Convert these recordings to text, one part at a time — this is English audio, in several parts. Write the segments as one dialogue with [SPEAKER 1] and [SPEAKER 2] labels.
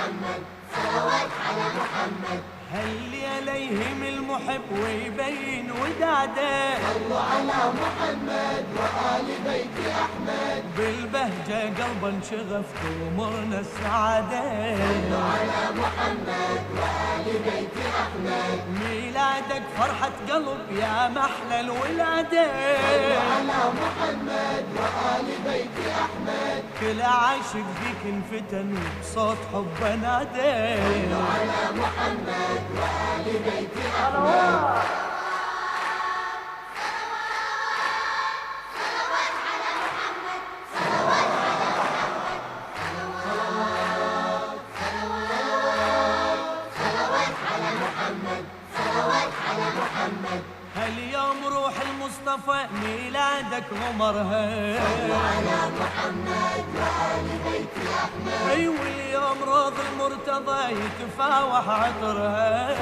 [SPEAKER 1] محمد صلوات على محمد
[SPEAKER 2] هل عليهم المحب ويبين وداده
[SPEAKER 1] صلوا على محمد وآل بيت أحمد
[SPEAKER 2] بالبهجة قلبا شغفت ومرنا السعادة
[SPEAKER 1] صلوا على محمد وآل بيت أحمد
[SPEAKER 2] ميلادك فرحة قلب يا محلى الولادة
[SPEAKER 1] صلوا على محمد وآل بيت أحمد
[SPEAKER 2] كل عاشق فيك انفتن بصوت حب نادى
[SPEAKER 1] صلوا على محمد وآل بيت أحمد
[SPEAKER 2] هاليوم روح المصطفى ميلادك غمرها
[SPEAKER 1] صلوا على محمد وآل بيت أحمد
[SPEAKER 2] ايوه اليوم روض المرتضى يتفاوح عطرها.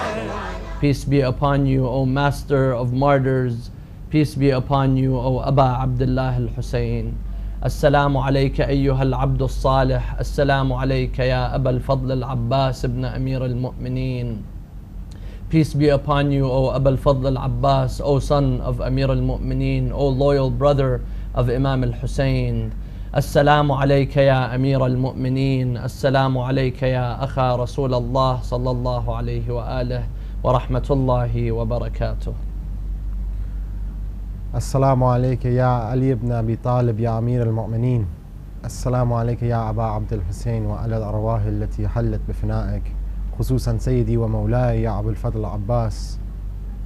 [SPEAKER 3] Peace be upon you, O Master of Martyrs. Peace be upon you, O Aba Abdullah al-Hussein. السلام عليك أيها العبد الصالح. السلام عليك يا أبا الفضل العباس ابن أمير المؤمنين. Peace be upon you, O Abu al-Fadl al-Abbas, O son of Amir al-Mu'mineen, O loyal brother of Imam Hussein. Assalamu alayka ya Amir al-Mu'mineen. Assalamu alayka ya Akha Rasulullah sallallahu alayhi wa alihi wa rahmatullahi wa barakatuh.
[SPEAKER 4] Assalamu alayka ya Ali ibn Abi Talib ya Amir al-Mu'mineen. Assalamu alayka ya Aba Abd al-Hussein wa ala al-arwah allati hallat bifna'ik. خصوصا سيدي ومولاي يا أبو الفضل العباس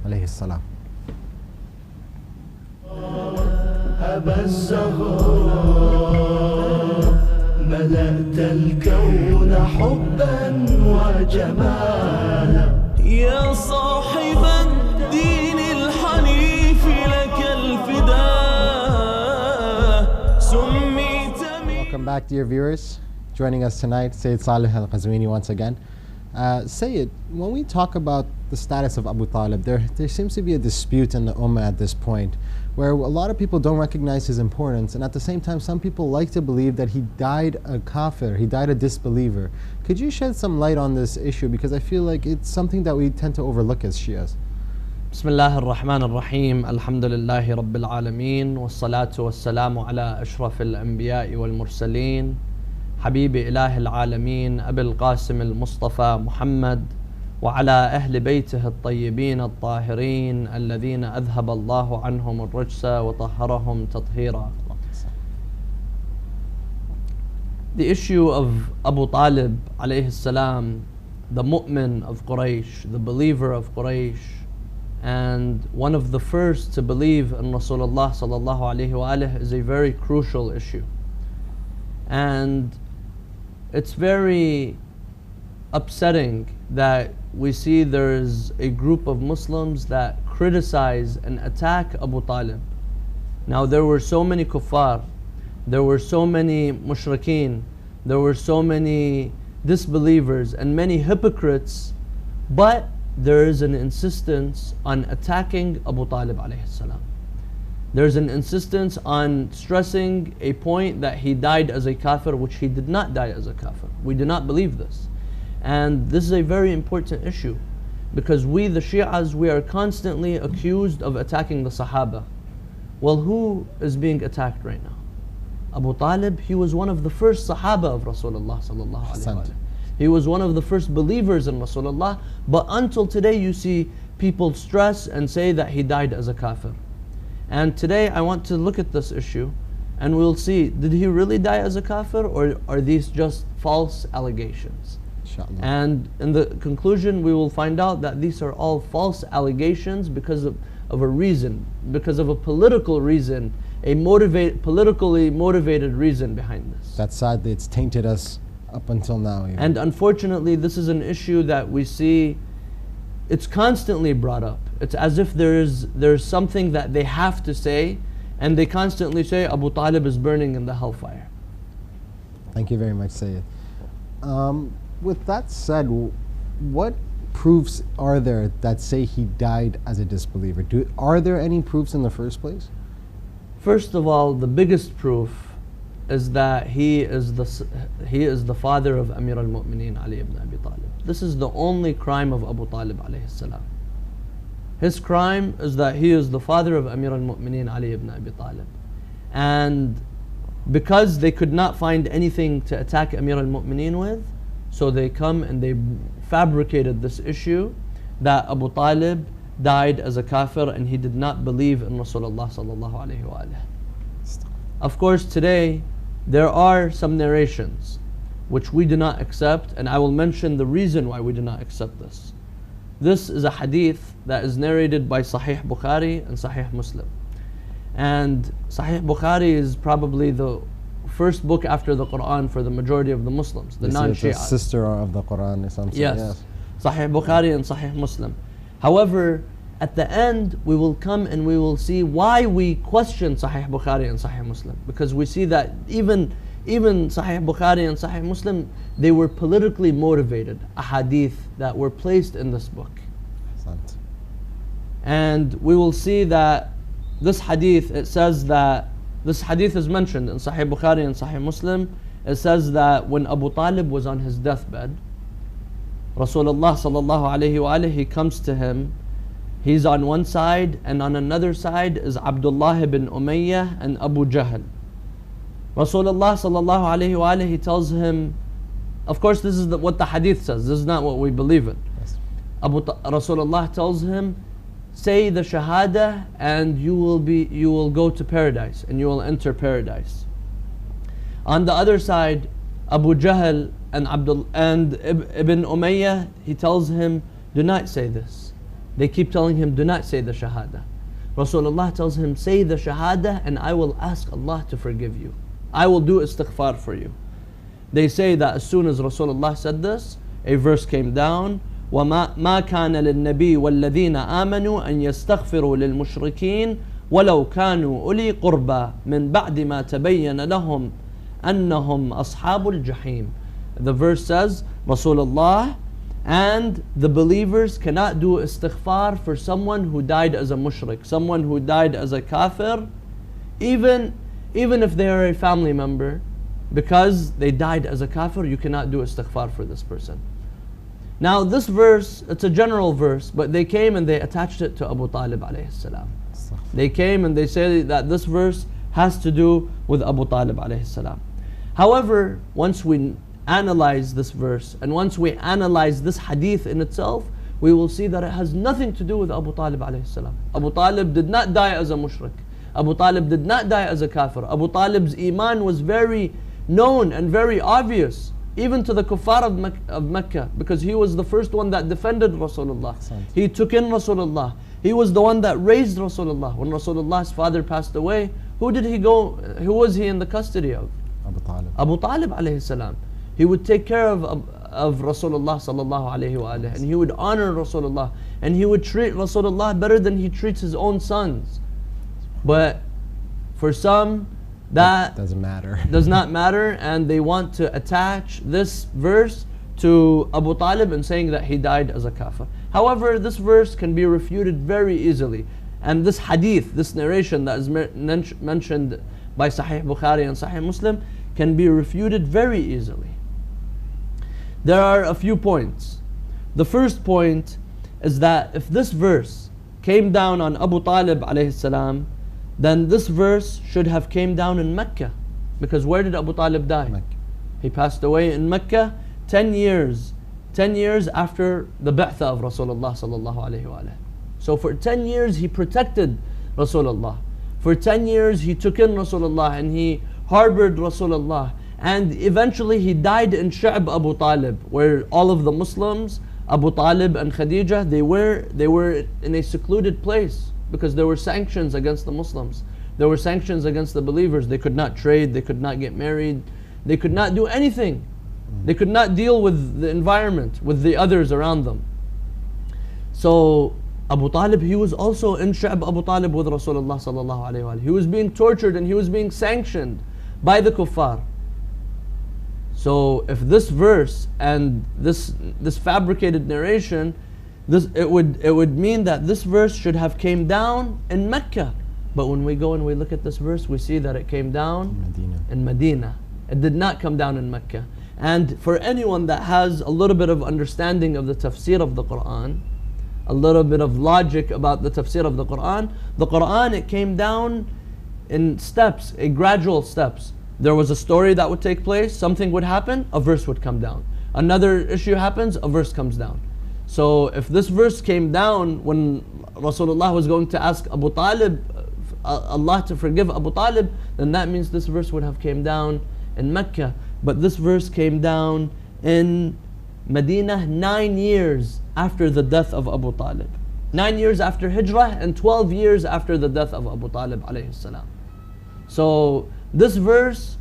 [SPEAKER 4] عليه السلام.
[SPEAKER 5] أبا الزهراء ملأت الكون حبا وجمالا
[SPEAKER 2] يا صاحب الدين الحنيف لك الفداء سميت.
[SPEAKER 4] Welcome back, dear viewers. Joining us tonight, Sayyid Saleh Al-Qazwini once again. Sayyid, when we talk about the status of Abu Talib, there seems to be a dispute in the Ummah at this point, where a lot of people don't recognize his importance, and at the same time some people like to believe that he died a kafir, he died a disbeliever. Could you shed some light on this issue, because I feel like it's something that we tend to overlook as Shias.
[SPEAKER 3] بسم الله الرحمن الرحيم. الحمد لله رب العالمين والصلاة والسلام على أشرف الأنبياء والمرسلين حبيب إله العالمين أبي القاسم المصطفى محمد وعلى أهل بيته الطيبين الطاهرين الذين أذهب الله عنهم الرجس وطهرهم تطهيرا. The issue of Abu Talib alayhi salam, the mu'min of Quraysh, the believer of Quraysh, and one of the first to believe in Rasulullah sallallahu alayhi wa alihi, is a very crucial issue. And it's very upsetting that we see there's a group of Muslims that criticize and attack Abu Talib. Now there were so many kuffar, there were so many mushrikeen, there were so many disbelievers and many hypocrites, but there is an insistence on attacking Abu Talib alayhi salam. There's an insistence on stressing a point that he died as a kafir, which he did not die as a kafir. We do not believe this. And this is a very important issue, because we, the Shi'as, we are constantly accused of attacking the Sahaba. Well, who is being attacked right now? Abu Talib, he was one of the first Sahaba of Rasulullah sallallahu alaihi wasallam. He was one of the first believers in Rasulullah, but until today you see people stress and say that he died as a kafir. And today I want to look at this issue and we'll see, did he really die as a kafir, or are these just false allegations?
[SPEAKER 4] Inshallah.
[SPEAKER 3] And in the conclusion we will find out that these are all false allegations because of a reason, because of a political reason, a politically motivated reason behind this.
[SPEAKER 4] That's sad that it's tainted us up until now. Even.
[SPEAKER 3] And unfortunately this is an issue that we see, it's constantly brought up. It's as if there's something that they have to say, and they constantly say Abu Talib is burning in the hellfire.
[SPEAKER 4] Thank you very much, Sayyid. With that said, what proofs are there that say he died as a disbeliever? Are there any proofs in the first place?
[SPEAKER 3] First of all, the biggest proof is that he is he is the father of Amir al-Mu'mineen Ali ibn Abi Talib. This is the only crime of Abu Talib alayhi salam. His crime is that he is the father of Amir al-Mu'mineen Ali ibn Abi Talib. And because they could not find anything to attack Amir al-Mu'mineen with, so they come and they fabricated this issue that Abu Talib died as a kafir and he did not believe in Rasulullah sallallahu alayhi wa alihi. Of course, today there are some narrations which we do not accept, and I will mention the reason why we do not accept this. This is a hadith that is narrated by Sahih Bukhari and Sahih Muslim. And Sahih Bukhari is probably the first book after the Quran for the majority of the Muslims, the non-Shia.
[SPEAKER 4] It's the sister of the Quran or something.
[SPEAKER 3] Yes. Sahih Bukhari and Sahih Muslim. However, at the end we will come and we will see why we question Sahih Bukhari and Sahih Muslim. Because we see that even Sahih Bukhari and Sahih Muslim, they were politically motivated ahadith that were placed in this book. And we will see that this hadith, it says that this hadith is mentioned in Sahih Bukhari and Sahih Muslim. It says that when Abu Talib was on his deathbed, Rasulullah sallallahu alayhi wa alihi, he comes to him. He's on one side, and on another side is Abdullah ibn Umayyah and Abu Jahl. Rasulullah sallallahu alayhi wa alihi, he tells him, of course this is what the hadith says, this is not what we believe in.
[SPEAKER 4] Yes.
[SPEAKER 3] Rasulullah tells him, say the shahada and you will go to paradise and you will enter paradise. On the other side, Abu Jahl and Ibn Umayyah, he tells him, do not say this. They keep telling him, do not say the shahada. Rasulullah tells him, say the shahada and I will ask Allah to forgive you. I will do istighfar for you. They say that as soon as Rasulullah said this, a verse came down, وَمَا كَانَ لِلنَّبِيِّ وَالَّذِينَ آمَنُوا أَن يَسْتَغْفِرُوا لِلْمُشْرِكِينَ وَلَوْ كَانُوا أُولِي قُرْبَى مِنْ بَعْدِ مَا تَبَيَّنَ لَهُمْ أَنَّهُمْ أَصْحَابُ الْجَحِيمِ. The verse says, Rasulullah and the believers cannot do istighfar for someone who died as a mushrik, someone who died as a kafir, even if they are a family member, because they died as a kafir, you cannot do istighfar for this person. Now this verse, it's a general verse, but they came and they attached it to Abu Talib alayhi salam. They came and they say that this verse has to do with Abu Talib alayhi salam. However, once we analyze this verse and once we analyze this hadith in itself, we will see that it has nothing to do with Abu Talib alayhi salam. Abu Talib did not die as a mushrik. Abu Talib did not die as a kafir. Abu Talib's iman was very known and very obvious, even to the kuffar of Mecca, because he was the first one that defended Rasulullah. He took in Rasulullah. He was the one that raised Rasulullah. When Rasulullah's father passed away, who was he in the custody of?
[SPEAKER 4] Abu Talib.
[SPEAKER 3] Abu Talib alayhi salam. He would take care of Rasulullah sallallahu alayhi wa alihi, and he would honor Rasulullah, and he would treat Rasulullah better than he treats his own sons. But for some, that
[SPEAKER 4] doesn't matter.
[SPEAKER 3] Does not matter, and they want to attach this verse to Abu Talib and saying that he died as a kafir. However, this verse can be refuted very easily, and this hadith, this narration that is mentioned by Sahih Bukhari and Sahih Muslim, can be refuted very easily. There are a few points. The first point is that if this verse came down on Abu Talib alayhi salam, then this verse should have came down in Mecca. Because where did Abu Talib die?
[SPEAKER 4] Mecca.
[SPEAKER 3] He passed away in Mecca 10 years after the Ba'tha of Rasulullah sallallahu alayhi wa alihi. So for 10 years he protected Rasulullah. For 10 years he took in Rasulullah and he harbored Rasulullah. And eventually he died in Sha'b Abu Talib, where all of the Muslims, Abu Talib and Khadija, they were in a secluded place, because there were sanctions against the Muslims. There were sanctions against the believers. They could not trade, they could not get married, they could not do anything. They could not deal with the environment, with the others around them. So Abu Talib, he was also in Sha'b Abu Talib with Rasulullah sallallahu alayhi wa sallam. He was being tortured and he was being sanctioned by the kuffar. So if this verse and this fabricated narration, it would mean that this verse should have came down in Mecca. But when we go and we look at this verse, we see that it came down in Medina. It did not come down in Mecca. And for anyone that has a little bit of understanding of the tafsir of the Quran, a little bit of logic about the tafsir of the Quran, it came down in steps, a gradual steps. There was a story that would take place, something would happen, a verse would come down. Another issue happens, a verse comes down. So if this verse came down when Rasulullah was going to ask Abu Talib, Allah to forgive Abu Talib, then that means this verse would have came down in Mecca. But this verse came down in Medina 9 years after the death of Abu Talib. 9 years after Hijrah and 12 years after the death of Abu Talib alayhi salam. So this verse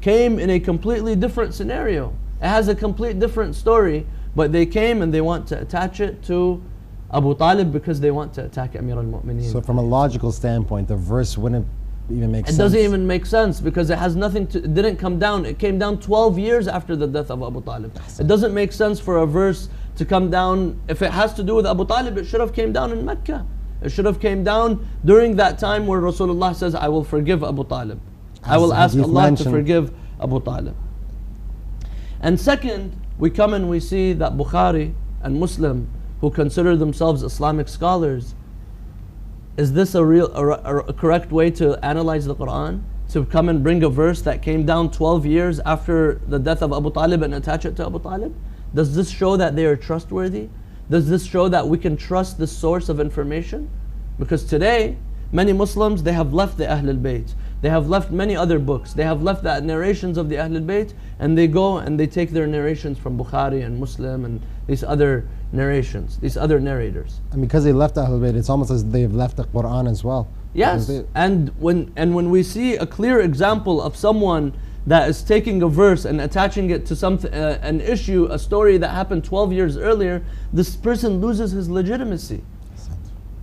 [SPEAKER 3] came in a completely different scenario. It has a complete different story, but they came and they want to attach it to Abu Talib because they want to attack Amir al-Mu'mineen.
[SPEAKER 4] So from a logical standpoint, the verse wouldn't even make sense.
[SPEAKER 3] It doesn't even make sense because it has nothing to, it didn't come down. It came down 12 years after the death of Abu Talib. It doesn't make sense for a verse to come down. If it has to do with Abu Talib, it should have came down in Mecca. It should have came down during that time where Rasulullah says, I will forgive Abu Talib. I will ask Allah to forgive Abu Talib. And second, we come and we see that Bukhari and Muslim, who consider themselves Islamic scholars, is this a correct way to analyze the Quran? To come and bring a verse that came down 12 years after the death of Abu Talib and attach it to Abu Talib? Does this show that they are trustworthy? Does this show that we can trust this source of information? Because today, many Muslims, they have left the Ahlul Bayt. They have left many other books. They have left the narrations of the Ahlul Bayt, and they go and they take their narrations from Bukhari and Muslim and these other narrations, these other narrators.
[SPEAKER 4] And because they left Ahlul Bayt, it's almost as they've left the Quran as well.
[SPEAKER 3] Yes, and when we see a clear example of someone that is taking a verse and attaching it to something, an issue, a story that happened 12 years earlier, this person loses his legitimacy.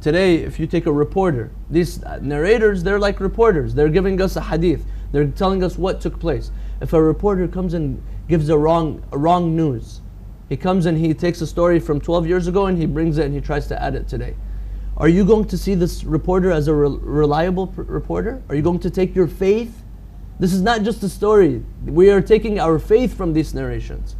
[SPEAKER 3] Today, if you take a reporter, these narrators, they're like reporters. They're giving us a hadith. They're telling us what took place. If a reporter comes and gives a wrong news, he comes and he takes a story from 12 years ago and he brings it and he tries to add it today. Are you going to see this reporter as a reliable reporter? Are you going to take your faith? This is not just a story. We are taking our faith from these narrations.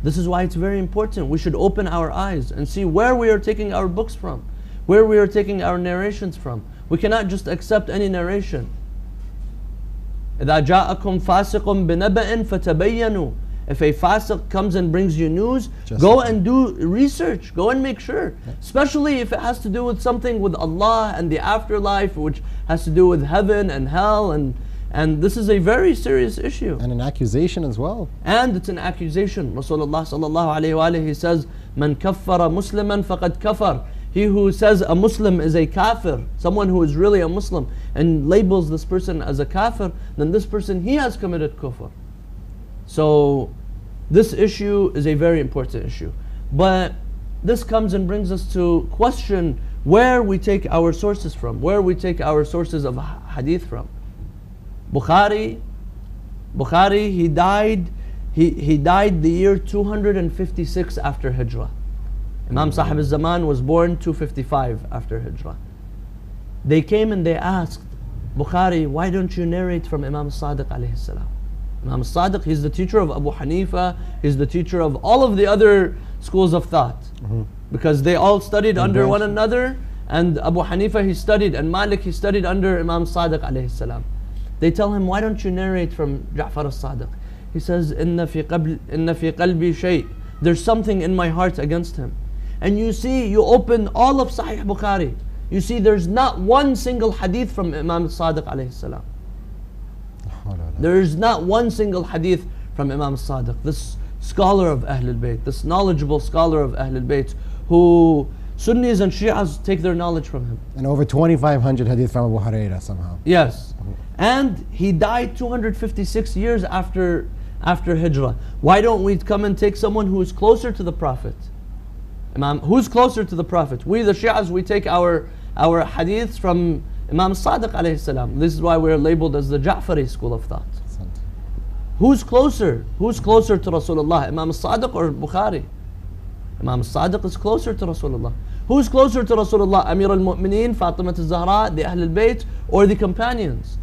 [SPEAKER 3] This is why it's very important. We should open our eyes and see where we are taking our books from, where we are taking our narrations from. We cannot just accept any narration. إِذَا جَاءَكُمْ فَاسِقٌ بِنَبَأٍ فَتَبَيَّنُوا. If a fasiq comes and brings you news, go and do research, go and make sure. Especially if it has to do with something with Allah and the afterlife, which has to do with heaven and hell, and this is a very serious issue.
[SPEAKER 4] And an accusation as well.
[SPEAKER 3] And it's an accusation. Rasulullah sallallahu alayhi wa he says, "Man kaffara musliman faqad kafar." He who says a Muslim is a kafir, someone who is really a Muslim, and labels this person as a kafir, then this person, he has committed kufr. So this issue is a very important issue. But this comes and brings us to question where we take our sources from, where we take our sources of hadith from. Bukhari, he died the year 256 after Hijrah. Imam Sahib al-Zaman was born 255 after Hijrah. They came and they asked Bukhari, why don't you narrate from Imam Sadiq alayhi salam? Imam Sadiq, he's the teacher of Abu Hanifa, he's the teacher of all of the other schools of thought. Because they all studied under one another, and Abu Hanifa he studied, and Malik he studied under Imam Sadiq alayhi salam. They tell him, why don't you narrate from Ja'far al-Sadiq? He says, Inna fi qalbi shay. There's something in my heart against him. And you see, you open all of Sahih Bukhari, you see there's not one single hadith from Imam Sadiq alayhi salam. There is not one single hadith from Imam Sadiq, this scholar of Ahlul Bayt, this knowledgeable scholar of Ahlul Bayt, who Sunnis and Shi'as take their knowledge from him.
[SPEAKER 4] And over 2,500 hadith from Abu Hurairah somehow.
[SPEAKER 3] Yes. And he died 256 years after Hijrah. Why don't we come and take someone who is closer to the Prophet? Who's closer to the Prophet? We the Shi'as, we take our hadiths from Imam Sadiq alayhi salam. This is why we're labeled as the Ja'fari school of thought. Who's closer? Who's closer to Rasulullah? Imam Sadiq or Bukhari? Imam Sadiq is closer to Rasulullah. Who's closer to Rasulullah? Amir al-Mu'mineen, Fatima al-Zahra, the Ahlul Bayt, or the companions?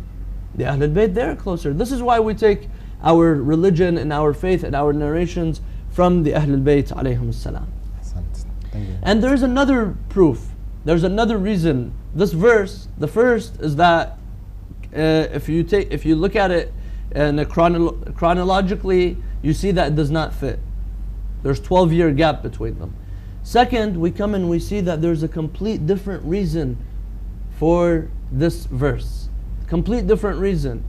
[SPEAKER 3] The Ahlul Bayt, they're closer. This is why we take our religion and our faith and our narrations from the Ahlul Bayt alayhim salam.
[SPEAKER 4] Thank you.
[SPEAKER 3] And there's another proof. There's another reason. This verse, the first is that if you look at it in a chronologically, you see that it does not fit. There's 12-year gap between them. Second, we come and we see that there's a complete different reason for this verse. Complete different reason.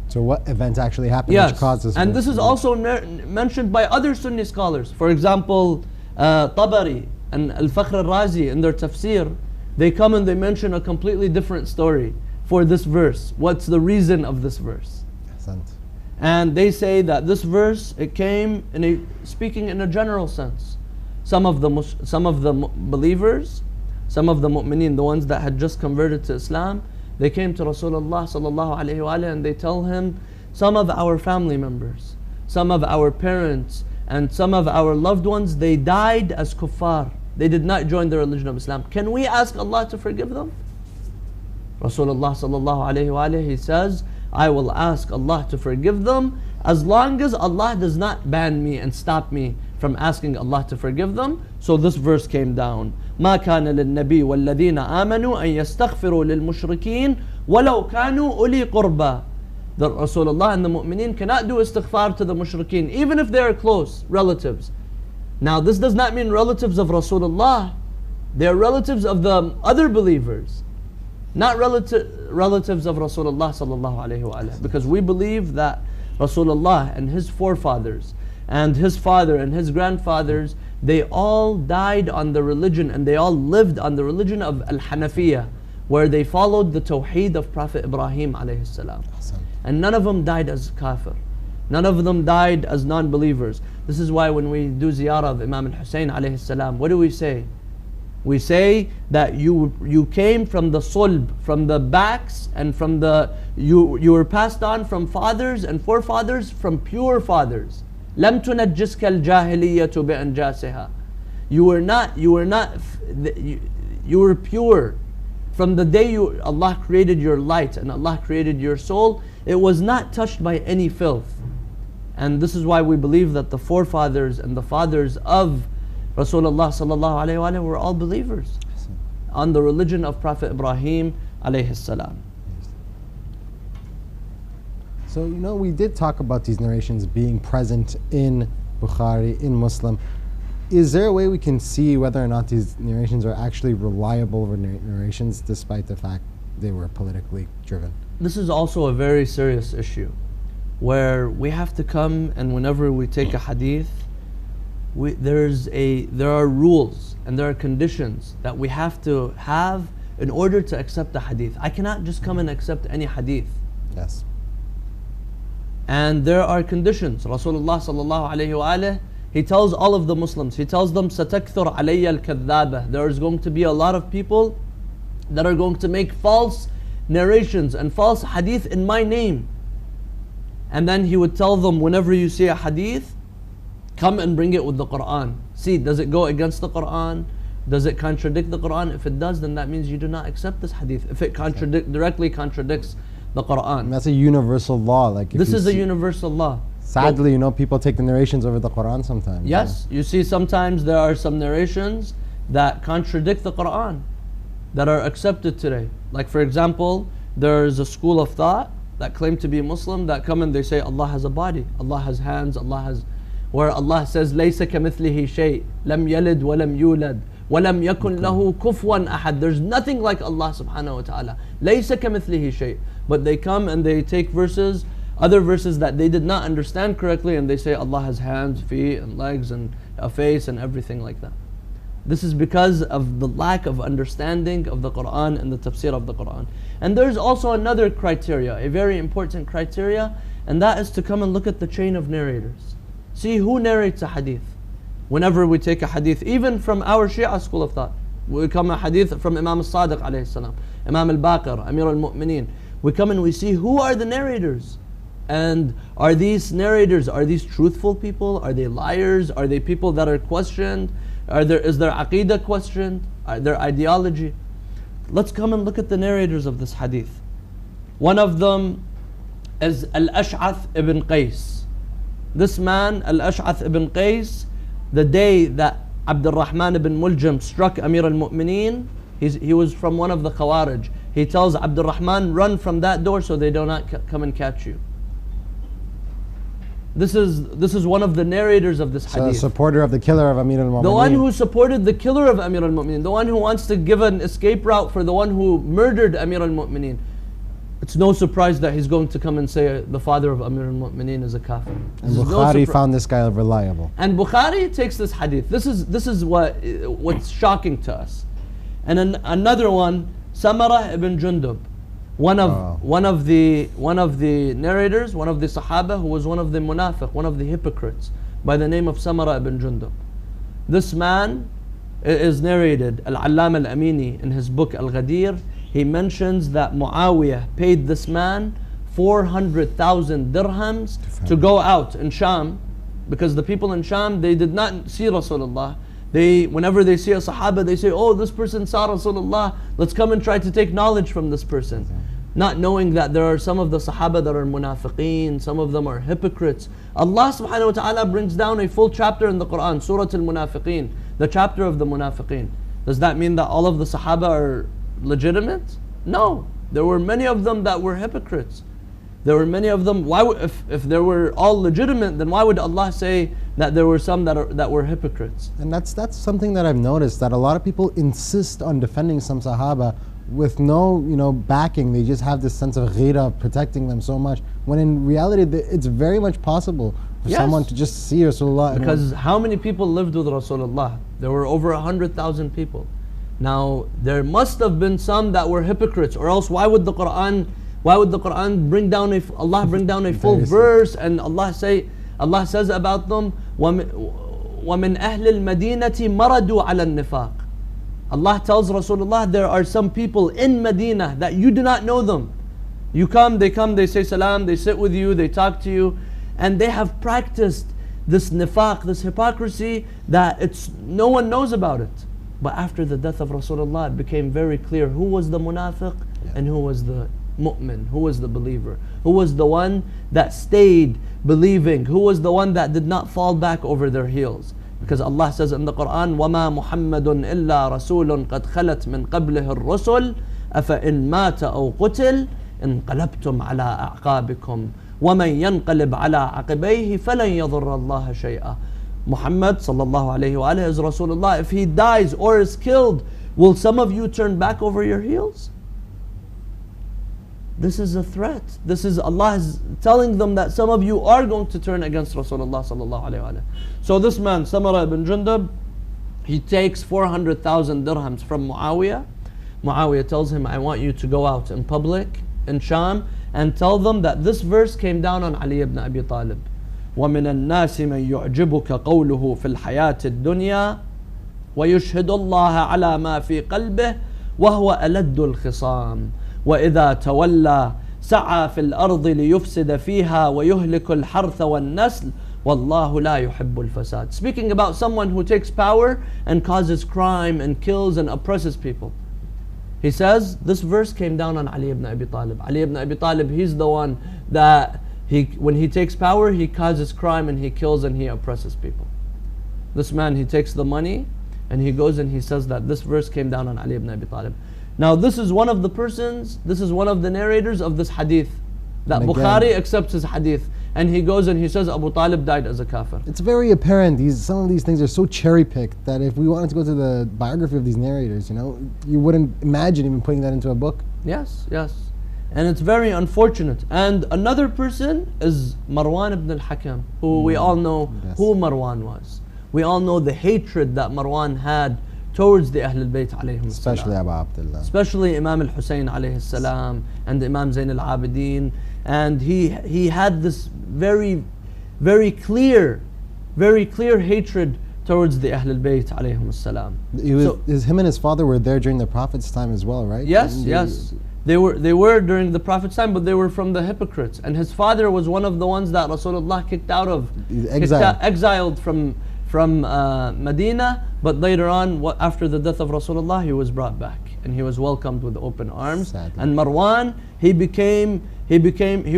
[SPEAKER 4] So what event actually happened
[SPEAKER 3] Yes,
[SPEAKER 4] which caused this?
[SPEAKER 3] and
[SPEAKER 4] verse?
[SPEAKER 3] this is also mentioned by other Sunni scholars. For example, Tabari and Al-Fakhr al-Razi in their tafsir, they come and they mention a completely different story for this verse. What's the reason of this verse?
[SPEAKER 4] Ahsant.
[SPEAKER 3] And they say that this verse, it came speaking in a general sense. Some of the believers, some of the mu'mineen, the ones that had just converted to Islam, they came to Rasulullah sallallahu alayhi wa and they tell him, some of our family members, some of our parents, and some of our loved ones, they died as kuffar. They did not join the religion of Islam. Can we ask Allah to forgive them? Rasulullah sallallahu alayhi wa he says, I will ask Allah to forgive them as long as Allah does not ban me and stop me from asking Allah to forgive them. So this verse came down. ما كان للنبي والذين آمنوا أن يستغفروا للمشركين ولو كانوا أولي قربى. The Rasulullah and the mu'mineen cannot do istighfar to the mushrikeen, even if they are close relatives. Now this does not mean relatives of Rasulullah. They are relatives of the other believers, not relatives of Rasulullah sallallahu alayhi wa alihi. Because we believe that Rasulullah and his forefathers and his father and his grandfathers, they all died on the religion and they all lived on the religion of Al-Hanafiyyah, where they followed the Tawheed of Prophet Ibrahim alayhi salam. And none of them died as kafir. None of them died as non-believers. This is why when we do ziyarah of Imam Hussein alayhi salam, what do we say? We say that you came from the sulb, from the backs, and from the you were passed on from fathers and forefathers, from pure fathers. لم تنجسك الجاهلية بأنجاسها. You were pure from the day Allah created your light and Allah created your soul. It was not touched by any filth. And this is why we believe that the forefathers and the fathers of Rasulullah sallallahu alayhi wa were all believers on the religion of Prophet Ibrahim alayhi salam.
[SPEAKER 4] So, we did talk about these narrations being present in Bukhari, in Muslim. Is there a way we can see whether or not these narrations are actually reliable narrations, despite the fact they were politically driven?
[SPEAKER 3] This is also a very serious issue, where we have to come, and whenever we take a hadith, there are rules and there are conditions that we have to have in order to accept the hadith. I cannot just come and accept any hadith.
[SPEAKER 4] Yes.
[SPEAKER 3] And there are conditions. Rasulullah sallallahu alayhi wa he tells all of the Muslims, he tells them, سَتَكْثُرْ عَلَيَّ الْكَذَّابَةِ. There is going to be a lot of people that are going to make false narrations and false hadith in my name. And then he would tell them, whenever you see a hadith, come and bring it with the Quran. See, does it go against the Quran? Does it contradict the Quran? If it does, then that means you do not accept this hadith. If it directly contradicts the Quran.
[SPEAKER 4] And that's a universal law.
[SPEAKER 3] This is a universal law.
[SPEAKER 4] Sadly, people take the narrations over the Quran sometimes.
[SPEAKER 3] Yes, you see sometimes there are some narrations that contradict the Quran that are accepted today. Like for example, there's a school of thought that claim to be Muslim that come and they say Allah has a body, Allah has hands, where Allah says لَيْسَ كَمِثْلِهِ شَيْءٍ لَمْ يَلِدْ وَلَمْ يُولَدْ وَلَمْ يَكُنْ لَهُ كُفْوًا أَحَدٍ. There's nothing like Allah subhanahu wa ta'ala. لَيْسَ كَمِثْلِهِ شَيْءٍ. But they come and they take other verses that they did not understand correctly, and they say Allah has hands, feet, and legs, and a face, and everything like that. This is because of the lack of understanding of the Quran and the tafsir of the Quran. And there's also another criteria, a very important criteria, and that is to come and look at the chain of narrators. See who narrates a hadith. Whenever we take a hadith, even from our Shia school of thought, we come a hadith from Imam Sadiq alayhi salam, Imam al-Baqir, Amir al-Mu'mineen. We come and we see who are the narrators. And are these narrators, are these truthful people? Are they liars? Are they people that are questioned? Is their aqidah questioned? Their ideology? Let's come and look at the narrators of this hadith. One of them is Al-Ash'ath ibn Qais. This man, Al-Ash'ath ibn Qais, the day that Abdul Rahman ibn Muljam struck Amir al-Mu'mineen, he was from one of the Khawarij. He tells Abdul Rahman, run from that door so they do not come and catch you. This is one of the narrators of this
[SPEAKER 4] So a
[SPEAKER 3] hadith.
[SPEAKER 4] supporter of the killer of Amir al-Mu'mineen.
[SPEAKER 3] The one who supported the killer of Amir al-Mu'mineen, the one who wants to give an escape route for the one who murdered Amir al-Mu'mineen. It's no surprise that he's going to come and say the father of Amir al-Mu'mineen is a kafir.
[SPEAKER 4] And Bukhari found this guy reliable.
[SPEAKER 3] And Bukhari takes this hadith. This is what's shocking to us. And another one, Samara ibn Jundub, one of the narrators, one of the Sahaba who was one of the munafiq, one of the hypocrites, by the name of Samara ibn Jundub. This man is narrated, Al-Allama al-Amini in his book Al-Ghadir, he mentions that Muawiyah paid this man 400,000 dirhams to go out in Sham, because the people in Sham, they did not see Rasulullah. Whenever they see a Sahaba, they say, oh, this person saw Rasulullah, let's come and try to take knowledge from this person. Not knowing that there are some of the Sahaba that are munafiqeen, some of them are hypocrites. Allah subhanahu wa ta'ala brings down a full chapter in the Quran, Surah Al-Munafiqeen, the chapter of the munafiqeen. Does that mean that all of the Sahaba are legitimate? No. There were many of them that were hypocrites. There were many of them. If they were all legitimate, then why would Allah say that there were some that were hypocrites?
[SPEAKER 4] And that's something that I've noticed, that a lot of people insist on defending some Sahaba with no backing. They just have this sense of ghira, protecting them so much, when in reality it's very much possible for someone to just see Rasulullah.
[SPEAKER 3] Because how many people lived with Rasulullah? There were over 100,000 people. Now there must have been some that were hypocrites, or else why would the Quran bring down Allah bring down a full verse, and Allah says about them, وَمِنْ أَهْلِ الْمَدِينَةِ مَرَدُوا عَلَى النِّفَاقِ. Allah tells Rasulullah, there are some people in Medina that you do not know them. You come, they say salam, they sit with you, they talk to you, and they have practiced this nifaq, this hypocrisy, that no one knows about it. But after the death of Rasulullah, it became very clear who was the munafiq and who was the mu'min, who was the believer, who was the one that stayed believing, who was the one that did not fall back over their heels. Because Allah says in the Quran, وَمَا مُحَمَّدٌ إِلَّا رَسُولٌ قَدْ خَلَتْ مِنْ قَبْلِهِ الرُّسُلُ أَفَإِنْ مَاتَ أَوْ قُتِلْ انقلبتم على أعقابكم ومن ينقلب على عقبيه فلن يضر الله شيئا. Muhammad sallallahu alayhi wa is Rasulullah. If he dies or is killed, will some of you turn back over your heels? This is a threat. This is Allah is telling them that some of you are going to turn against Rasulullah sallallahu alayhi wa. So this man, Samara ibn Jundub, he takes 400,000 dirhams from Muawiyah. Muawiyah tells him, I want you to go out in public in Sham and tell them that this verse came down on Ali ibn Abi Talib. وَمِنَ النَّاسِ مَنْ يُعْجِبُكَ قَوْلُهُ فِي الْحَيَاةِ الدُّنْيَا وَيُشْهِدُ اللَّهَ عَلَى مَا فِي قَلْبِهِ وَهُوَ أَلَدُّ الْخِصَامِ وَإِذَا تَوَلَّى سَعَى فِي الْأَرْضِ لِيُفْسِدَ فِيهَا وَيُهْلِكُ الْحَرْثَ وَالنَّسْلَ وَاللَّهُ لَا يُحِبُّ الْفَسَادِ. Speaking about someone who takes power and causes crime and kills and oppresses people. He says, this verse came down on Ali ibn Abi Talib. Ali ibn Abi Talib, he's the one that when he takes power, he causes crime and he kills and he oppresses people. This man, he takes the money and he goes and he says that this verse came down on Ali ibn Abi Talib. Now this is one of the narrators of this hadith, that Bukhari accepts his hadith, and he goes and he says Abu Talib died as a kafir.
[SPEAKER 4] It's very apparent, some of these things are so cherry-picked that if we wanted to go to the biography of these narrators, you wouldn't imagine even putting that into a book.
[SPEAKER 3] Yes. And it's very unfortunate. And another person is Marwan ibn al-Hakam, who we all know who Marwan was. We all know the hatred that Marwan had towards the Ahlul Bayt alayhim,
[SPEAKER 4] especially Abu Abdullah,
[SPEAKER 3] especially Imam Hussein alayhi salam and Imam Zain al-Abidin. And he had this very clear hatred towards the Ahlul Bayt alayhim salam.
[SPEAKER 4] Him and his father were there during the Prophet's time as well, right?
[SPEAKER 3] Yes. They were during the Prophet's time, but they were from the hypocrites. And his father was one of the ones that Rasulullah kicked out of, exiled from Medina. But later on, after the death of Rasulullah, he was brought back and he was welcomed with open arms.
[SPEAKER 4] Sadly.
[SPEAKER 3] And Marwan, he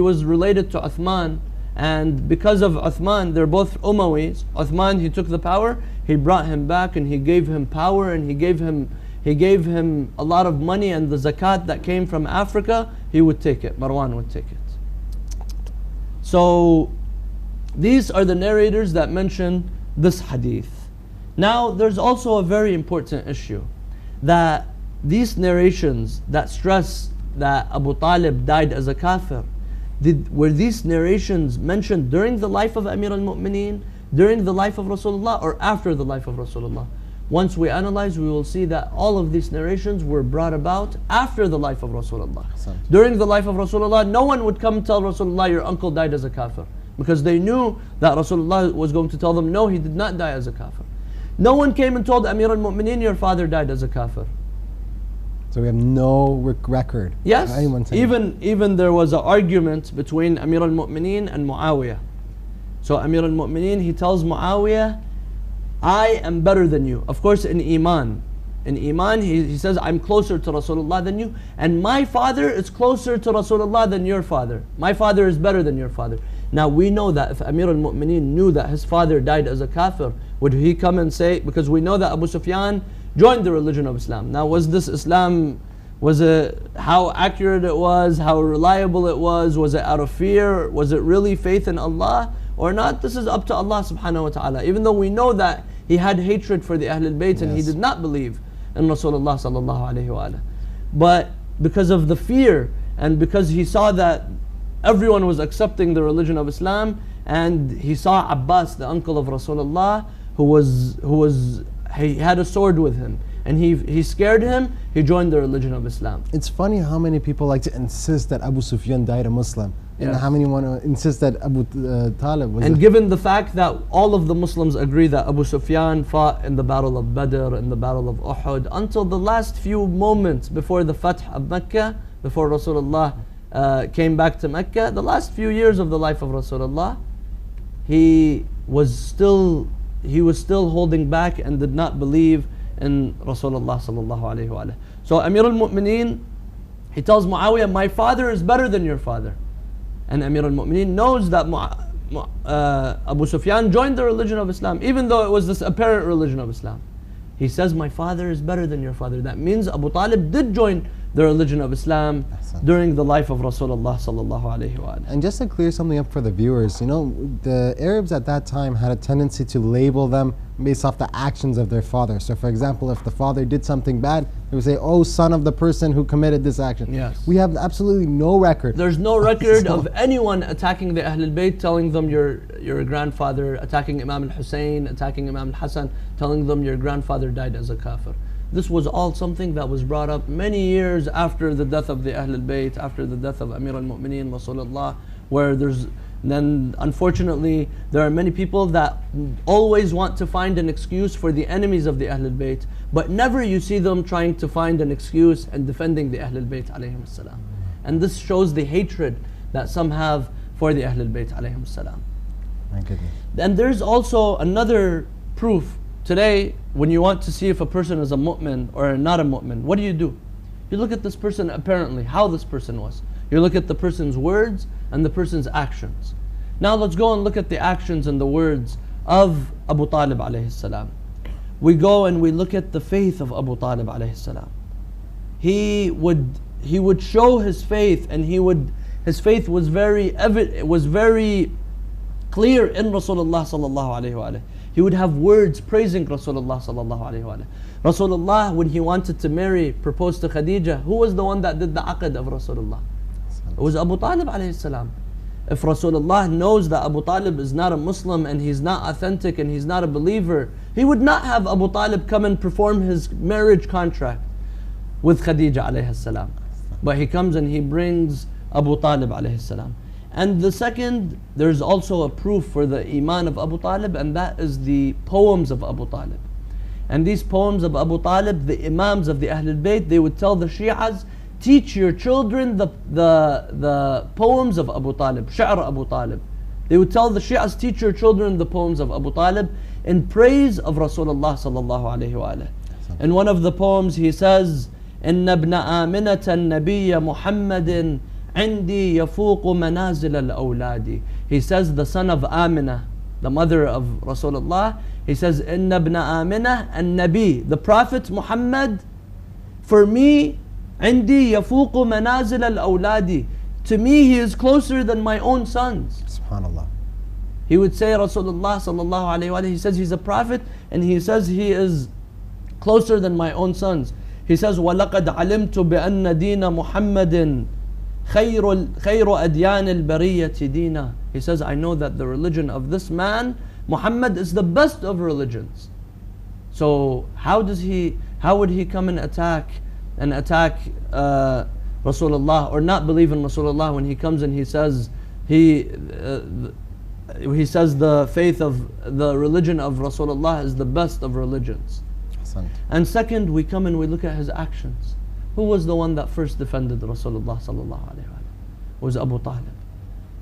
[SPEAKER 3] was related to Uthman, And because of Uthman, they're both Umayyas. Uthman, he took the power, he brought him back and he gave him power and he gave him a lot of money, and the zakat that came from Africa, he would take it. Marwan would take it. So these are the narrators that mention this hadith. Now there's also a very important issue, that these narrations that stress that Abu Talib died as a kafir, were these narrations mentioned during the life of Amir al-Mu'mineen, during the life of Rasulullah, or after the life of Rasulullah? Once we analyze, we will see that all of these narrations were brought about after the life of Rasulullah. During the life of Rasulullah, no one would come tell Rasulullah, your uncle died as a kafir, because they knew that Rasulullah was going to tell them, no, he did not die as a kafir. No one came and told Amir al-Mu'mineen, your father died as a kafir.
[SPEAKER 4] So we have no record.
[SPEAKER 3] Yes,
[SPEAKER 4] of anyone saying
[SPEAKER 3] even there was an argument between Amir al-Mu'mineen and Muawiyah. So Amir al-Mu'mineen, he tells Muawiyah, I am better than you. Of course, in Iman. In Iman, he says, I'm closer to Rasulullah than you, and my father is closer to Rasulullah than your father. My father is better than your father. Now we know that if Amir al-Mu'mineen knew that his father died as a kafir, would he come and say, because we know that Abu Sufyan joined the religion of Islam. Now was this Islam, was it, how accurate it was, how reliable it was it out of fear, was it really faith in Allah or not? This is up to Allah subhanahu wa ta'ala. Even though we know that he had hatred for the Ahlul Bayt and he did not believe in Rasulullah sallallahu alayhi wa alayhi. But because of the fear and because he saw that everyone was accepting the religion of Islam, and he saw Abbas, the uncle of Rasulullah, he had a sword with him, and he scared him, he joined the religion of Islam.
[SPEAKER 4] It's funny how many people like to insist that Abu Sufyan died a Muslim, and how many want to insist that Abu Talib was.
[SPEAKER 3] And given the fact that all of the Muslims agree that Abu Sufyan fought in the battle of Badr, in the battle of Uhud, until the last few moments before the Fath of Mecca, before Rasulullah came back to Mecca, the last few years of the life of Rasulullah, he was still holding back and did not believe in Rasulullah sallallahu alayhi wa alayhi. So Amir al-Mu'mineen, he tells Muawiyah, my father is better than your father. And Amir al-Mu'mineen knows that Abu Sufyan joined the religion of Islam, even though it was this apparent religion of Islam. He says, my father is better than your father. That means Abu Talib did join the religion of Islam during the life of Rasulullah sallallahu alayhi wa alayhi.
[SPEAKER 4] And just to clear something up for the viewers, you know, the Arabs at that time had a tendency to label them based off the actions of their father. So for example, if the father did something bad, they would say, oh, son of the person who committed this action.
[SPEAKER 3] Yes.
[SPEAKER 4] We have absolutely no record.
[SPEAKER 3] There's no record of anyone attacking the Ahlul Bayt, telling them your grandfather, attacking Imam Hussein, attacking Imam Hassan, telling them your grandfather died as a kafir. This was all something that was brought up many years after the death of the Ahlul Bayt, after the death of Amir al-Mu'mineen Rasulullah, where then unfortunately there are many people that always want to find an excuse for the enemies of the Ahlul Bayt, but never you see them trying to find an excuse and defending the Ahlul Bayt alayhim salam. And this shows the hatred that some have for the Ahlul Bayt alayhim salam.
[SPEAKER 4] My goodness.
[SPEAKER 3] And there's also another proof. Today, when you want to see if a person is a mu'min or not a mu'min, what do? You look at this person apparently, how this person was. You look at the person's words and the person's actions. Now let's go and look at the actions and the words of Abu Talib alayhi salam. We go and we look at the faith of Abu Talib alayhi salam. He would show his faith, and his faith was very evident, it was very clear in Rasulullah sallallahu alayhi wa alayhi. He would have words praising Rasulullah sallallahu alayhi wa alayhi. Rasulullah, when he wanted to propose to Khadija, who was the one that did the aqd of Rasulullah? It was Abu Talib alayhi salam. If Rasulullah knows that Abu Talib is not a Muslim and he's not authentic and he's not a believer, he would not have Abu Talib come and perform his marriage contract with Khadija alayhi salam. But he comes and he brings Abu Talib alayhi salam. And the second, there's also a proof for the iman of Abu Talib, and that is the poems of Abu Talib. And these poems of Abu Talib, the imams of the Ahlul Bayt, they would tell the Shi'as, teach your children the poems of Abu Talib, Sha'r Abu Talib. They would tell the Shi'as, teach your children the poems of Abu Talib in praise of Rasulullah sallallahu alayhi wa alayhi. In one of the poems he says, إن ابن آمنة النبي محمد عندي يفوق منازل الأولاد. He says the son of Amina, the mother of Rasulullah, he says إن ابن آمنة النبي, the Prophet Muhammad, for me عندي يفوق منازل الأولاد, to me he is closer than my own sons.
[SPEAKER 4] Subhanallah.
[SPEAKER 3] He would say, Rasulullah sallallahu alayhi wa, he says he's a prophet, and he says he is closer than my own sons. He says وَلَقَدْ عَلِمْتُ بِأَنَّ دِينَ مُحَمَّدٍ خَيْرُ أَدْيَانِ الْبَرِيَّةِ دِينًا. He says, I know that the religion of this man, Muhammad, is the best of religions. So how would he come and attack Rasulullah, or not believe in Rasulullah, when he comes and he says he says the faith of the religion of Rasulullah is the best of religions. And second, we come and we look at his actions. Who was the one that first defended Rasulullah sallallahu alaihi wasallam? It was Abu Talib.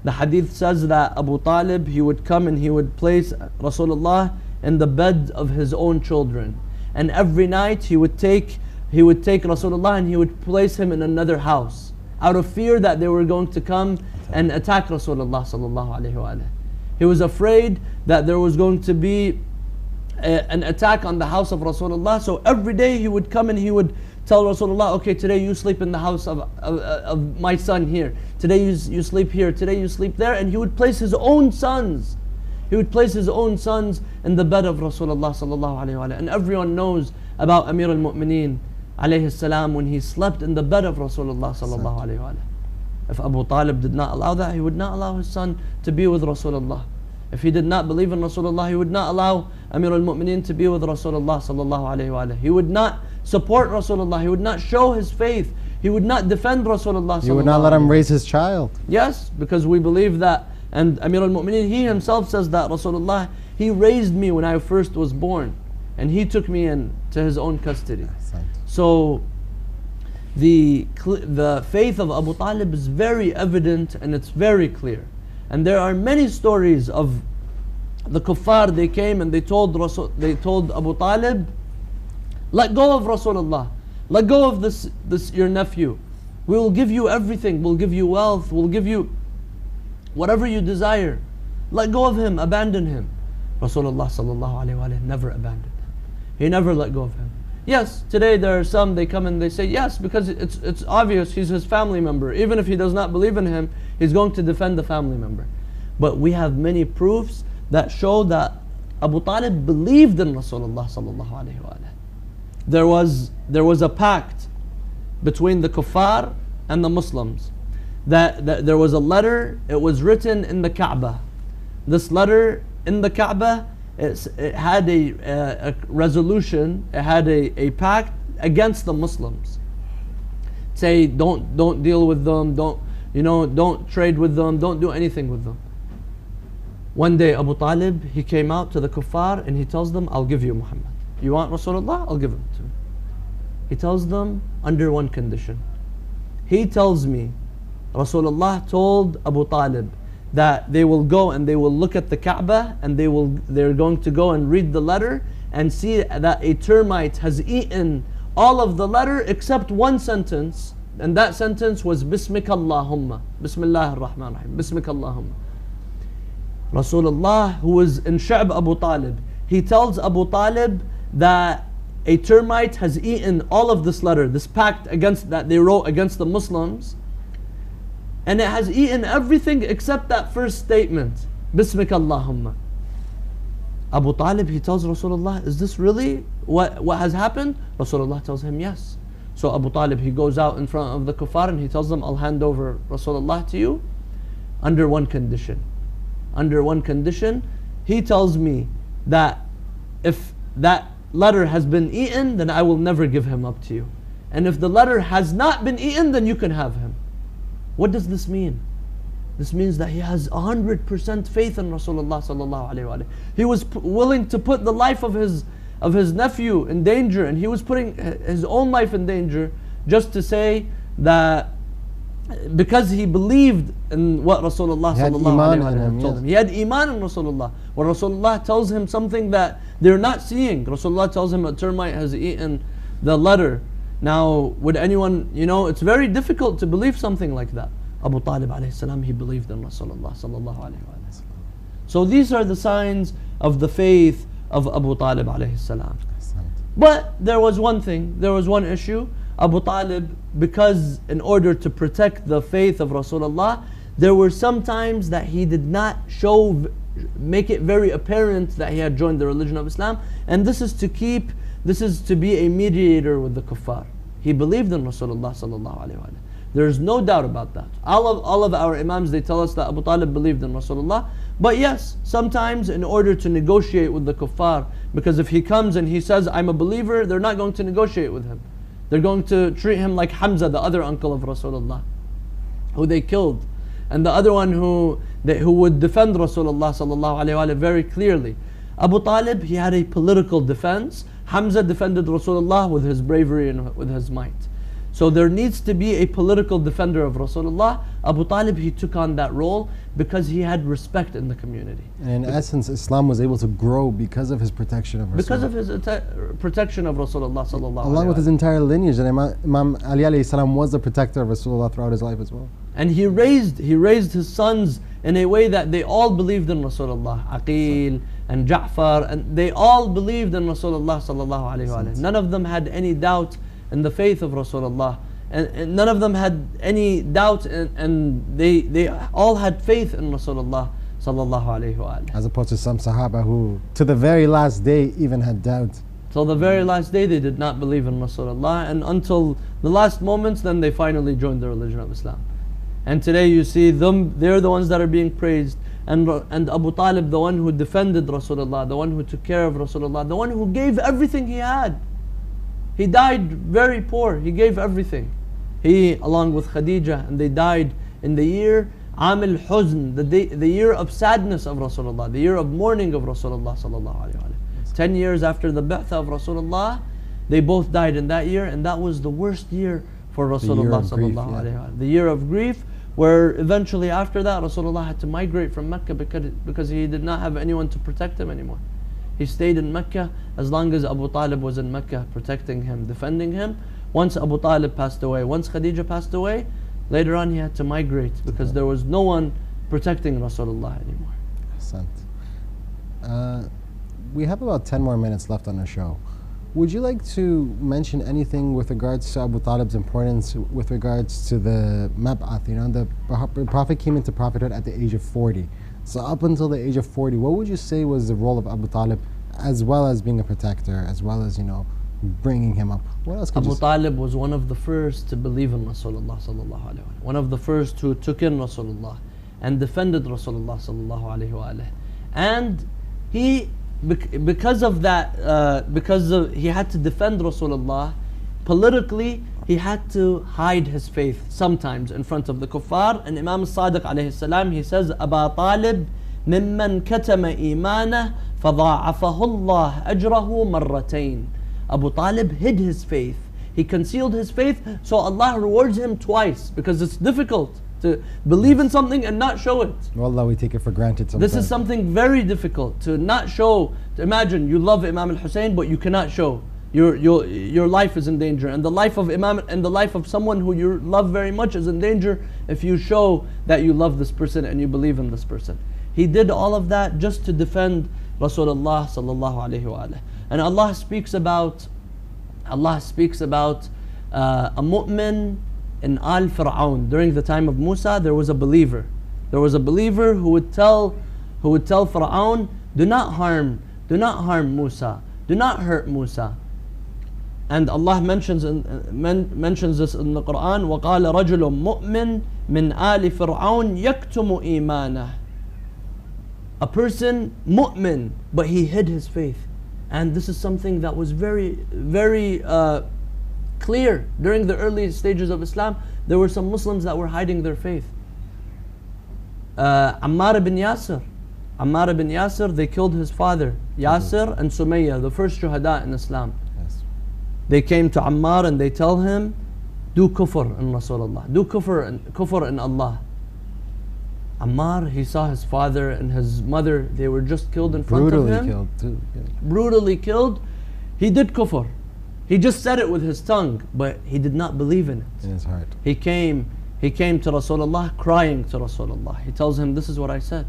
[SPEAKER 3] The hadith says that Abu Talib, he would come and he would place Rasulullah in the bed of his own children, and every night he would take Rasulullah and he would place him in another house, out of fear that they were going to come and attack Rasulullah sallallahu alaihi wasallam. He was afraid that there was going to be an attack on the house of Rasulullah. So every day he would come and he would tell Rasulullah, okay, today you sleep in the house of my son here. Today you sleep here. Today you sleep there. And he would place his own sons. He would place his own sons in the bed of Rasulullah sallallahu alaihi wasallam. And everyone knows about Amir al-Mu'mineen alayhi salam, when he slept in the bed of Rasulullah sallallahu alaihi wasallam. If Abu Talib did not allow that, he would not allow his son to be with Rasulullah. If he did not believe in Rasulullah, he would not allow Amir al-Mu'mineen to be with Rasulullah sallallahu alaihi wasallam. He would not support Rasulullah. He would not show his faith. He would not defend Rasulullah sallallahu alaihi wasallam.
[SPEAKER 4] You would not let him raise his child.
[SPEAKER 3] Yes, because we believe that, and Amir al-Mu'mineen, he himself says that Rasulullah, he raised me when I first was born, and he took me into his own custody. So the faith of Abu Talib is very evident and it's very clear. And there are many stories of the kuffar. They came and they told Abu Talib, let go of Rasulullah, let go of this your nephew. We will give you everything. We'll give you wealth. We'll give you whatever you desire. Let go of him. Abandon him. Rasulullah sallallahu alaihi wasallam never abandoned him. He never let go of him. Yes, today there are some, they come and they say yes, because it's obvious he's his family member. Even if he does not believe in him, he's going to defend the family member. But we have many proofs that show that Abu Talib believed in Rasulullah sallallahu alaihi wasallam. There was a pact between the kuffar and the Muslims. That there was a letter, it was written in the Kaaba. This letter in the Kaaba, it had a resolution, it had a pact against the Muslims. Say, don't deal with them, don't trade with them, don't do anything with them. One day Abu Talib, he came out to the kuffar and he tells them, I'll give you Muhammad. You want Rasulullah? I'll give him to you. He tells them under one condition. He tells me, Rasulullah told Abu Talib that they will go and they will look at the Kaaba and they're going to go and read the letter and see that a termite has eaten all of the letter except one sentence, and that sentence was Bismika Allahumma, Bismillah ar-Rahman ar-Rahim, Bismika Allahumma. Rasulullah, who was in Sha'b Abu Talib, he tells Abu Talib that a termite has eaten all of this letter, this pact against that they wrote against the Muslims, and it has eaten everything except that first statement, Bismika Allahumma. Abu Talib, he tells Rasulullah, is this really what has happened? Rasulullah tells him yes. So Abu Talib, he goes out in front of the kuffar and he tells them, I'll hand over Rasulullah to you under one condition. Under one condition, he tells me that if that letter has been eaten, then I will never give him up to you. And if the letter has not been eaten, then you can have him. What does this mean? This means that he has 100% faith in Rasulullah sallallahu alaihi wasallam. He was willing to put the life of his nephew in danger, and he was putting his own life in danger just to say that because he believed in what Rasulullah sallallahu alaihi wasallam told him. He had iman in Rasulullah. When Rasulullah tells him something that they're not seeing, Rasulullah tells him a termite has eaten the letter. Now, would anyone, it's very difficult to believe something like that. Abu Talib alayhi salam, he believed in Rasulullah sallallahu alayhi wa sallam. So these are the signs of the faith of Abu Talib alayhi salam. But there was one thing, there was one issue. Abu Talib, because in order to protect the faith of Rasulullah, there were some times that he did not make it very apparent that he had joined the religion of Islam, and this is to be a mediator with the kuffar. He believed in Rasulullah sallallahu alaihi wasallam. There's no doubt about that. All of our imams, they tell us that Abu Talib believed in Rasulullah. But yes, sometimes in order to negotiate with the kuffar, because if he comes and he says, I'm a believer, they're not going to negotiate with him. They're going to treat him like Hamza, the other uncle of Rasulullah, who they killed. And the other one who would defend Rasulullah sallallahu alaihi wasallam very clearly. Abu Talib, he had a political defense. Hamza defended Rasulullah with his bravery and with his might. So there needs to be a political defender of Rasulullah. Abu Talib, he took on that role because he had respect in the community.
[SPEAKER 4] And in essence, Islam was able to grow because of his protection of Rasulullah.
[SPEAKER 3] Because of his protection of Rasulullah sallallahu alaihi wasallam.
[SPEAKER 4] Along with his entire lineage, and Imam Ali alayhi salam was the protector of Rasulullah throughout his life as well.
[SPEAKER 3] And he raised his sons in a way that they all believed in Rasulullah. Aqil and Ja'far, and they all believed in Rasulullah sallallahu alaihi wasallam. None of them had any doubt in the faith of Rasulullah, and none of them had any doubt, and they all had faith in Rasulullah sallallahu alaihi wasallam.
[SPEAKER 4] As opposed to some Sahaba who, to the very last day, even had doubt.
[SPEAKER 3] Till the very last day, they did not believe in Rasulullah, and until the last moments, then they finally joined the religion of Islam. And today you see them; they're the ones that are being praised. And Abu Talib, the one who defended Rasulullah, the one who took care of Rasulullah, the one who gave everything he had. He died very poor. He gave everything. He, along with Khadija, and they died in the year Amil Huzn, the year of sadness of Rasulullah, the year of mourning of Rasulullah sallallahu alaihi wasallam. 10 years after the Ba'tha of Rasulullah, they both died in that year, and that was the worst year for Rasulullah sallallahu alaihi wasallam. The year of grief, where eventually after that Rasulullah had to migrate from Mecca because he did not have anyone to protect him anymore. He stayed in Mecca as long as Abu Talib was in Mecca, protecting him, defending him. Once Abu Talib passed away, once Khadija passed away, later on he had to migrate because there was no one protecting Rasulullah anymore.
[SPEAKER 4] We have about 10 more minutes left on our show. Would you like to mention anything with regards to Abu Talib's importance, with regards to the Mab'ath? You know, the Prophet came into prophethood at the age of 40. So up until the age of 40, what would you say was the role of Abu Talib, as well as being a protector, as well as, you know, bringing him up? What else could
[SPEAKER 3] Abu Talib was one of the first to believe in Rasulullah sallallahu alaihi wasallam. One of the first who took in Rasulullah and defended Rasulullah sallallahu alaihi wasallam. And he, because of that, he had to defend Rasulullah politically, he had to hide his faith sometimes in front of the kuffar. And Imam Sadiq alayhi salam, he says, Aba Talib mimman katama imanah fadha'afahu Allah ajrahu marratayn. Abu Talib hid his faith. He concealed his faith, so Allah rewards him twice, because it's difficult to believe in something and not show it.
[SPEAKER 4] Wallah, we take it for granted sometimes.
[SPEAKER 3] This is something very difficult to not show. Imagine you love Imam Hussein, but you cannot show. Your life is in danger, and the life of Imam and the life of someone who you love very much is in danger if you show that you love this person and you believe in this person. He did all of that just to defend Rasulullah sallallahu alaihi wasallam. And Allah speaks about a mu'min in Al-Fir'aun. During the time of Musa, there was a believer. There was a believer who would tell Fir'aun, do not harm Musa, do not hurt Musa. And Allah mentions this in the Quran, وَقَالَ رَجُلٌ مُؤْمِنٌ مِنْ آلِ فِرْعَوْنَ يَكْتُمُ إِيمَانَهُ. A person, mu'min, but he hid his faith. And this is something that was very, very clear. During the early stages of Islam, there were some Muslims that were hiding their faith. Ammar ibn Yasir, they killed his father, Yasir and Sumayya, the first shuhada in Islam. They came to Ammar and they tell him, do kufr in Rasulullah, do kufr in Allah. Ammar, he saw his father and his mother, they were just killed in front of him. Brutally killed too. Yeah. Brutally killed. He did kufr. He just said it with his tongue, but he did not believe in it.
[SPEAKER 4] In his heart.
[SPEAKER 3] He came He came to Rasulullah crying to Rasulullah. He tells him, this is what I said.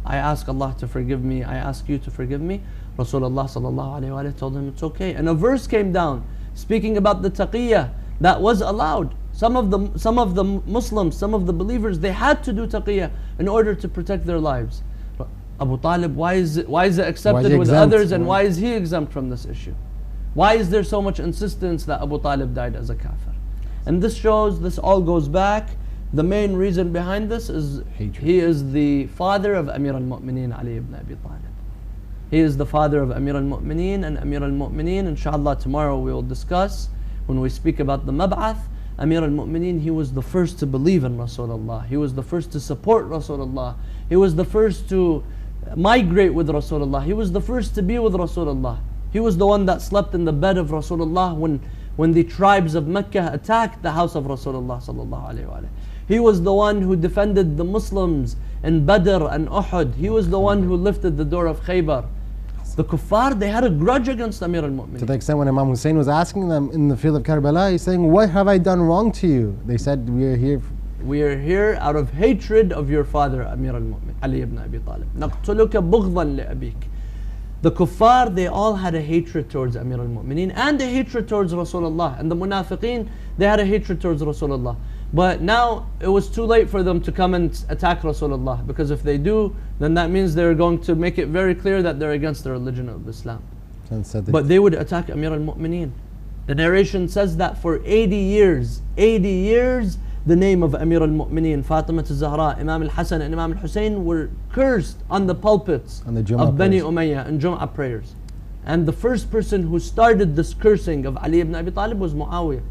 [SPEAKER 3] I ask Allah to forgive me. I ask you to forgive me. Rasulullah sallallahu alayhi wa told him it's okay. And a verse came down speaking about the taqiyya that was allowed. Some of the Muslims, some of the believers, they had to do taqiyya in order to protect their lives. Abu Talib, why is it accepted with others, and why is he exempt from this issue? Why is there so much insistence that Abu Talib died as a kafir? And this shows, this all goes back. The main reason behind this is he is the father of Amir al-Mu'mineen Ali ibn Abi Talib. He is the father of Amir al-Mu'mineen, and Amir al-Mu'mineen, inshallah tomorrow we will discuss when we speak about the Mab'ath. Amir al-Mu'mineen, he was the first to believe in Rasulullah. He was the first to support Rasulullah. He was the first to migrate with Rasulullah. He was the first to be with Rasulullah. He was the one that slept in the bed of Rasulullah when the tribes of Mecca attacked the house of Rasulullah sallallahu alaihi wasallam. He was the one who defended the Muslims in Badr and Uhud. He was the one who lifted the door of Khaybar. The kuffar, they had a grudge against Amir al-Mu'mineen.
[SPEAKER 4] To the extent when Imam Hussein was asking them in the field of Karbala, he's saying, what have I done wrong to you? They said, we are here out of hatred of your father, Amir al-Mu'mineen, Ali ibn Abi Talib. نَقْتُلُكَ بُغْضًا لِأَبِيكَ. The kuffar, they all had a hatred towards Amir al-Mu'mineen and a hatred towards Rasulullah. And the munafiqeen, they had a hatred towards Rasulullah. But now it was too late for them to come and attack Rasulullah, because if they do, then that means they're going to make it very clear that they're against the religion of Islam. But they would attack Amir al-Mu'mineen. The narration says that for 80 years, the name of Amir al-Mu'mineen, Fatima al-Zahra, Imam al-Hasan and Imam al-Hussein were cursed on the pulpits of Bani Umayyah and Jum'ah prayers. And the first person who started this cursing of Ali ibn Abi Talib was Muawiyah.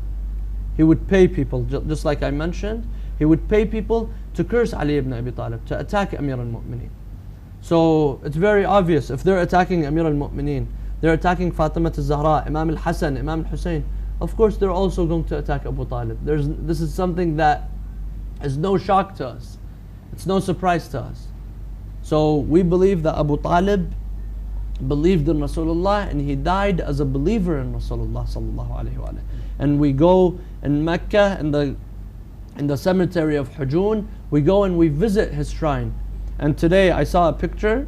[SPEAKER 4] He would pay people, just like I mentioned, he would pay people to curse Ali ibn Abi Talib, to attack Amir al-Mu'mineen. So it's very obvious, if they're attacking Amir al-Mu'mineen, they're attacking Fatima al-Zahra, Imam al-Hasan, Imam al-Hussein, of course they're also going to attack Abu Talib. This is something that is no shock to us. It's no surprise to us. So we believe that Abu Talib believed in Rasulullah, and he died as a believer in Rasulullah sallallahu alaihi wasallam. And we go in Mecca, in the cemetery of Hujun, we go and we visit his shrine. And today I saw a picture,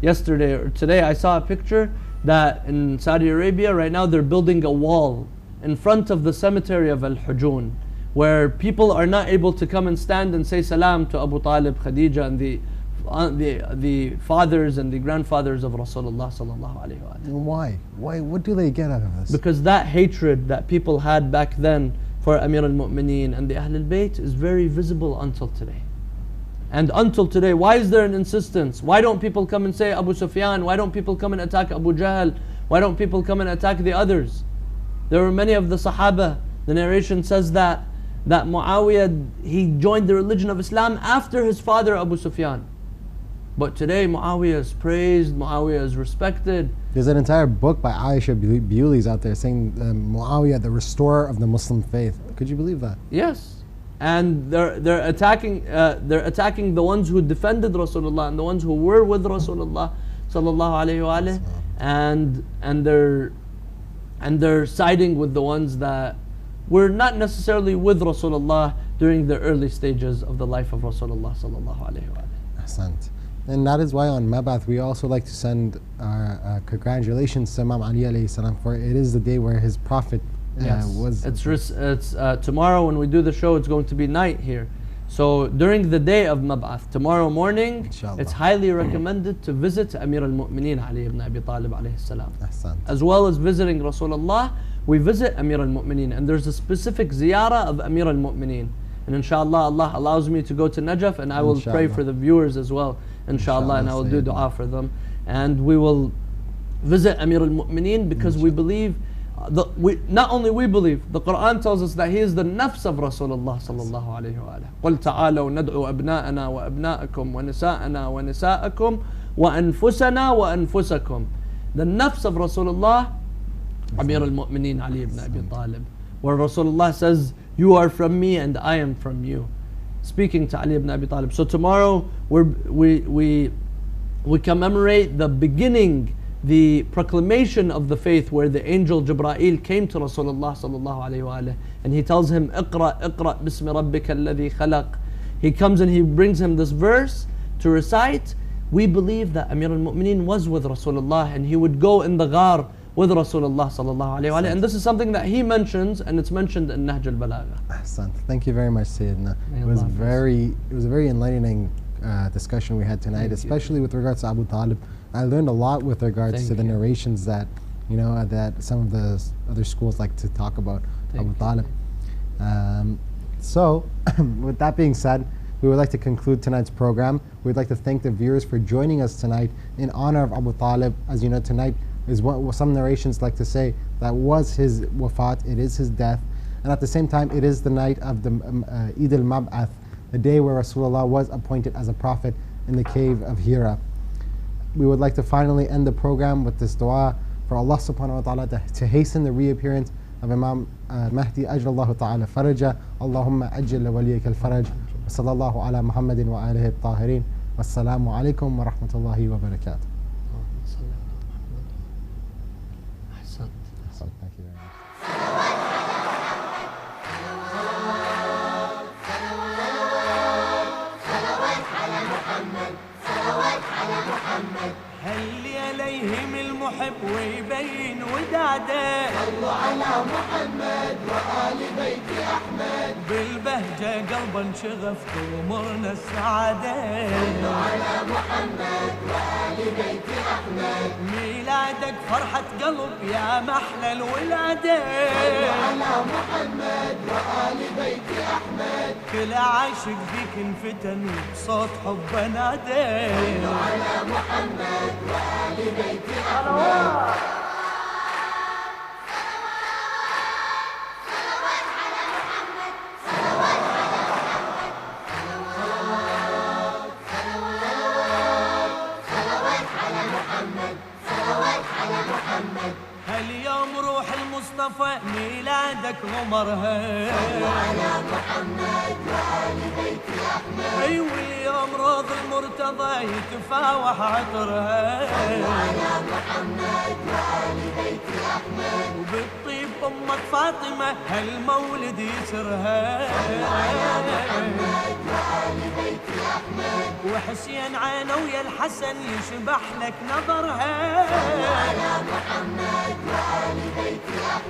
[SPEAKER 4] today I saw a picture that in Saudi Arabia right now they're building a wall in front of the cemetery of Al-Hujun, where people are not able to come and stand and say salam to Abu Talib, Khadija, and the fathers and the grandfathers of Rasulullah sallallahu alaihi wasallam. Why? What do they get out of this?
[SPEAKER 3] Because that hatred that people had back then for Amir al-Mu'mineen and the Ahlul Bayt is very visible until today. And until today, why is there an insistence? Why don't people come and say Abu Sufyan? Why don't people come and attack Abu Jahl? Why don't people come and attack the others? There were many of the Sahaba. The narration says that Muawiyah, he joined the religion of Islam after his father Abu Sufyan. But today Muawiyah is praised, Muawiyah is respected.
[SPEAKER 4] There's an entire book by Aisha Bewley's out there saying Muawiyah, the restorer of the Muslim faith. Could you believe that?
[SPEAKER 3] Yes. And they're attacking the ones who defended Rasulullah and the ones who were with Rasulullah sallallahu alaihi wasallam, and they're siding with the ones that were not necessarily with Rasulullah during the early stages of the life of Rasulullah sallallahu alaihi wasallam.
[SPEAKER 4] Ahsant. And that is why on Mab'ath we also like to send our congratulations to Imam Ali alayhi salam, for it is the day where his prophet was.
[SPEAKER 3] It's tomorrow when we do the show, it's going to be night here. So during the day of Mab'ath, tomorrow morning,
[SPEAKER 4] Inshallah,
[SPEAKER 3] it's highly recommended to visit Amir al-Mu'mineen Ali ibn Abi Talib alayhi salam.
[SPEAKER 4] Ahsant.
[SPEAKER 3] As well as visiting Rasulullah, we visit Amir al-Mu'mineen, and there's a specific ziyarah of Amir al-Mu'mineen. And inshallah, Allah allows me to go to Najaf, and I will pray for the viewers as well, inshallah, and I will do dua for them. And we will visit Amir al-Mu'mineen because we believe, not only we believe, the Quran tells us that he is the nafs of Rasulullah sallallahu alayhi wa sallam. قُلْ تَعَالَوْا نَدْعُوا أَبْنَاءَنَا وَأَبْنَاءَكُمْ وَنِسَاءَنَا وَنِسَاءَكُمْ وَأَنفُسَنَا وَأَنفُسَكُمْ. The nafs of Rasulullah, Amir al-Mu'mineen Ali ibn Abi Talib, where Rasulullah says, you are from me and I am from you, speaking to Ali ibn Abi Talib. So tomorrow we commemorate the beginning the proclamation of the faith where the angel Jibreel came to Rasulullah sallallahu alayhi wa alihi, and he tells him, "Iqra, Iqra, bismi rabbika alladhi khalaq." He comes and he brings him this verse to recite. We believe that Amir al-Mu'mineen was with Rasulullah and he would go in the ghar with Rasulullah sallallahu alayhi wa alihi. And this is something that he mentions, and it's mentioned in Nahj al-Balagha.
[SPEAKER 4] Ahsan. Thank you very much, Sayyidina. It was a very enlightening discussion we had tonight, especially with regards to Abu Talib. I learned a lot with regards to the narrations that, you know, that some of the other schools like to talk about Abu Talib. So, with that being said, we would like to conclude tonight's program. We'd like to thank the viewers for joining us tonight in honor of Abu Talib. As you know, tonight is what some narrations like to say that was his wafat, it is his death, and at the same time it is the night of the Eid al-Mab'ath, the day where Rasulullah was appointed as a prophet in the cave of Hira. We would like to finally end the program with this dua for Allah subhanahu wa ta'ala to hasten the reappearance of Imam Mahdi Ajlallahu ta'ala faraja. Allahumma ajil waliyaka al-faraj. Wa sallallahu ala Muhammadin wa alihi al-tahirin. Wassalamu alaikum wa rahmatullahi wa barakatuh. Thank you very much.
[SPEAKER 2] هل عليهم المحب ويبين وداده
[SPEAKER 1] صلوا على محمد وآل بيت أحمد
[SPEAKER 2] بالبهجة قلبا شغف ومرنا السعادة
[SPEAKER 1] صلوا على محمد وآل بيت أحمد
[SPEAKER 2] ميلادك فرحة قلب يا محلى الولادة
[SPEAKER 1] صلوا على محمد وآل بيت أحمد
[SPEAKER 2] كل عاشق فيك انفتن وبصوت حب نادى
[SPEAKER 1] صلوا على محمد وآل بيت أحمد
[SPEAKER 2] هاليوم روح المصطفى ميلادك غمرها
[SPEAKER 1] صلوا على محمد وآل بيت أحمد
[SPEAKER 2] ايوه اليوم روض المرتضى يتفاوح عطرها
[SPEAKER 1] صلوا على محمد وآل بيت أحمد
[SPEAKER 2] وبالطيب امك فاطمه هالمولد يسرها
[SPEAKER 1] محمد وآل بيت أحمد
[SPEAKER 2] وحسين عينه ويا الحسن يشبح لك نظرها
[SPEAKER 1] على محمد وآل بيت أحمد